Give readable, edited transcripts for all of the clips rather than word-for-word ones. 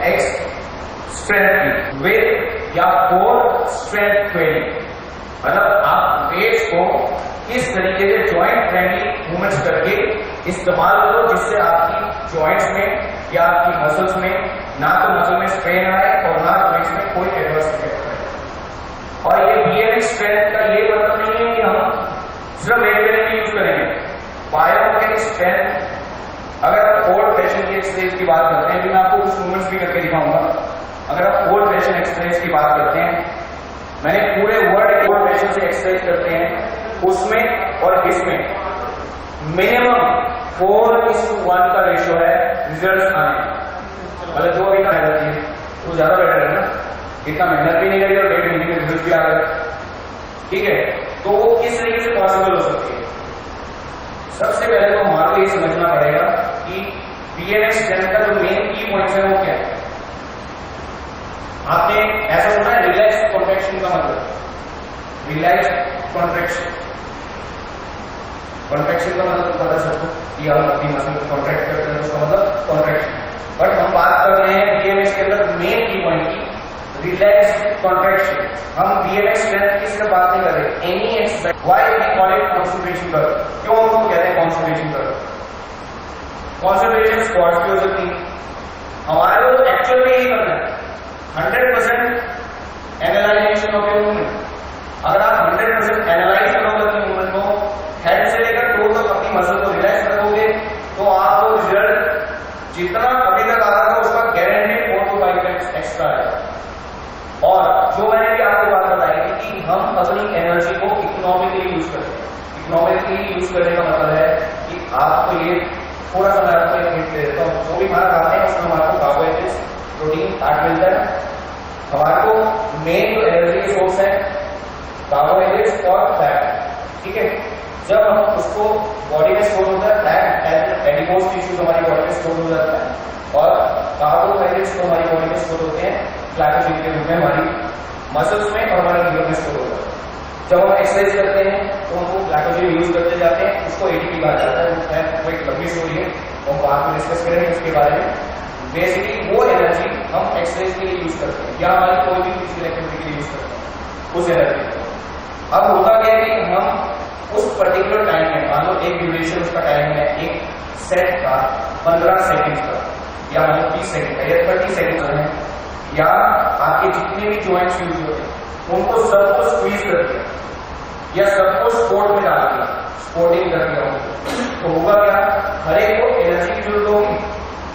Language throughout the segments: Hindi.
एक्स स्ट्रेंथ की विद या कोर स्ट्रेंथ ट्रेनिंग, मतलब आप वेट्स को इस तरीके से जॉइंट फ्रेंडली मूवमेंट्स करके इस्तेमाल करो जिससे आपकी जॉइंट्स में या आपकी मसल्स में ना तो मसल में स्ट्रेन आए और ना जॉइंट्स में कोई एडवर्स इफेक्ट आए। और ये बीएमएक्स स्ट्रेंथ का ये मतलब नहीं है कि हम सिर्फ वेट ट्रेनिंग यूज करेंगे। बायोमेकेनिक स्ट्रेंथ, अगर आप कोर टेंशन की एक्सरसाइज की बात करते हैं, तो मैं आपको कुछ मूवमेंट्स भी करके दिखाऊंगा। अगर आप कोर टेंशन एक्सरसाइज की बात करते हैं, मैंने पूरे वर्ल्ड कोर टेंशन से एक्सरसाइज करते हैं, उसमें और इसमें मिनिमम 4:1 का रेशियो है रिजल्ट्स आने। मतलब जो भी मेहनत है वो ज्यादा बेटर है ना, इतना मेहनत भी नहीं करी और 1.5 महीने में रिजल्ट भी आ गए, ठीक है। तो वो किस तरीके से पॉसिबल हो सकती है? सबसे पहले तो हमारे को ये समझना पड़ेगा कि बीएमएक्स स्ट्रेंथ का जो मेन की पॉइंट्स है वो क्या है। आपने ऐसा सुना है रिलैक्स कॉन्ट्रैक्शन का मतलब? रिलैक्स कॉन्ट्रैक्शन, कॉन्ट्रैक्शन का मतलब पता है सबको कि हम अपनी मसल को कॉन्ट्रैक्ट करते हैं, उसका मतलब कॉन्ट्रैक्शन। बट हम बात कर रहे हैं बीएमएक्स के अंदर मेन की पॉइंट की रिलैक्स कॉन्ट्रैक्शन। हम बीएमएक्स स्ट्रेंथ की सिर्फ बात नहीं कर रहे, any exercise. Why we call it concentration curve? क्यों हम कहते हैं कॉन्सेंट्रेशन कर्व? कॉन्सेंट्रेशन स्क्वाट्स की हो सकती है, हमारे को एक्चुअल में यही करना है 100% एनालाइजेशन ऑफ योर मूवमेंट। अगर आप 100% एनालाइज करोगे अपनी मूवमेंट को, हेड से लेकर टो तक अपनी मसल को रिलैक्स रखोगे, तो आपको रिजल्ट जितना अभी तक आ रहा था उसका गारंटी 4 to 5 टाइम्स एक्स्ट्रा है। और जो मैंने भी आपको बात बताई थी कि हम अपनी एनर्जी को इकोनॉमिकली यूज करते हैं। इकोनॉमिकली यूज करने का मतलब है कि आपको ये थोड़ा सा मैं आपको एक हिंट दे देता हूँ। जो भी खाना खाते हैं उसमें हमारे को कार्बोहाइड्रेट्स, प्रोटीन, फैट मिलता है। हमारे को मेन जो एनर्जी सोर्स है कार्बोहाइड्रेट्स और फैट, ठीक है। जब हम उसको बॉडी में स्टोर होता है, फैट एडिपोज टिश्यूज हमारी बॉडी में स्टोर हो जाता है, और कार्बोहाइड्रेट्स तो हमारी बॉडी में स्टोर होते हैं ग्लाइकोजन के रूप में हमारी मसल्स में और हमारे लीवर में स्टोर होता है। जब हम एक्सरसाइज करते हैं तो हमको ग्लाइकोजन यूज करते जाते हैं, उसको एटीपी कहा जाता है। वो एक लंबी स्टोरी है, हम बाद में डिस्कस करेंगे उसके बारे में। बेसिकली वो एनर्जी हम एक्सरसाइज के लिए यूज करते हैं या हमारी कोई भी फिजिकल एक्टिविटी के लिए यूज करते हैं उस एनर्जी को। अब होता क्या है कि हम उस पर्टिकुलर टाइम में, मान लो एक ड्यूरेशन उसका टाइम है एक सेट का 15 सेकंड का या मतलब 20 सेकंड का या 30 सेकंड का है, या आपके जितने भी जॉइंट्स यूज होते हैं उनको सबको स्क्वीज कर दिया या सबको स्पोर्ट में डाल दिया, स्पोर्टिंग कर दिया, तो होगा क्या? हर एक को एनर्जी की जरूरत होगी।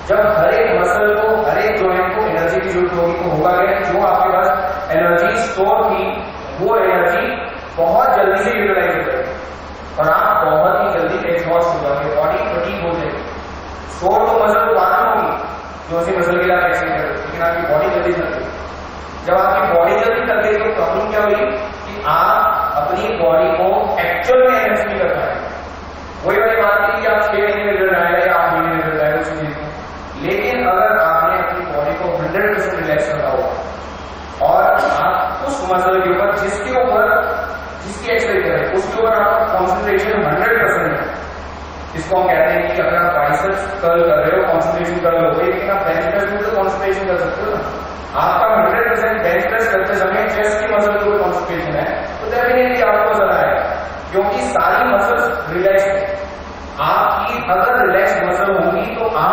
जब हर एक मसल को, हर एक जॉइंट को एनर्जी की जरूरत होगी तो होगा क्या? जो आपके पास एनर्जी स्टोर थी वो एनर्जी बहुत जल्दी से यूटिलाइज हो जाएगी और आप बहुत ही जल्दी एग्जॉस्ट हो जाओगे, बॉडी फटीग हो जाएगी। स्टोर तो मसल तो बाद में होगी, जो उसी मसल के लिए आप एक्सरसाइज करोगे, लेकिन आपकी बॉडी जल्दी थक गई। जब आपकी बॉडी जल्दी थक गई तो प्रॉब्लम क्या हुई कि आप अपनी बॉडी को एक्चुअल में एनर्जी नहीं कर पाए। वही वाली बात थी कि आप 6 महीने में रिजल्ट आएगा या 8 महीने में रिजल्ट आएगा उसी चीज को। लेकिन अगर आपने अपनी बॉडी को 100% रिलैक्स करना होगा और आप उस मसल के ऊपर जिसकी एक्सरसाइज करें उसके ऊपर आपका कॉन्सेंट्रेशन 100% है, इसको हम कहते हैं कि अगर आप बाइसेप्स कर्ल कर रहे हो कॉन्सेंट्रेशन कर्ल हो गई, लेकिन आप बेंच प्रेस में तो कॉन्सेंट्रेशन कर सकते हो ना। आपका 100% बेंच प्रेस करते समय चेस्ट की मसल के ऊपर कॉन्सेंट्रेशन है तो डेफिनेटली आपको मजा आएगा, क्योंकि सारी मसल्स रिलैक्स है। आपकी अगर रिलैक्स मसल होंगी तो आप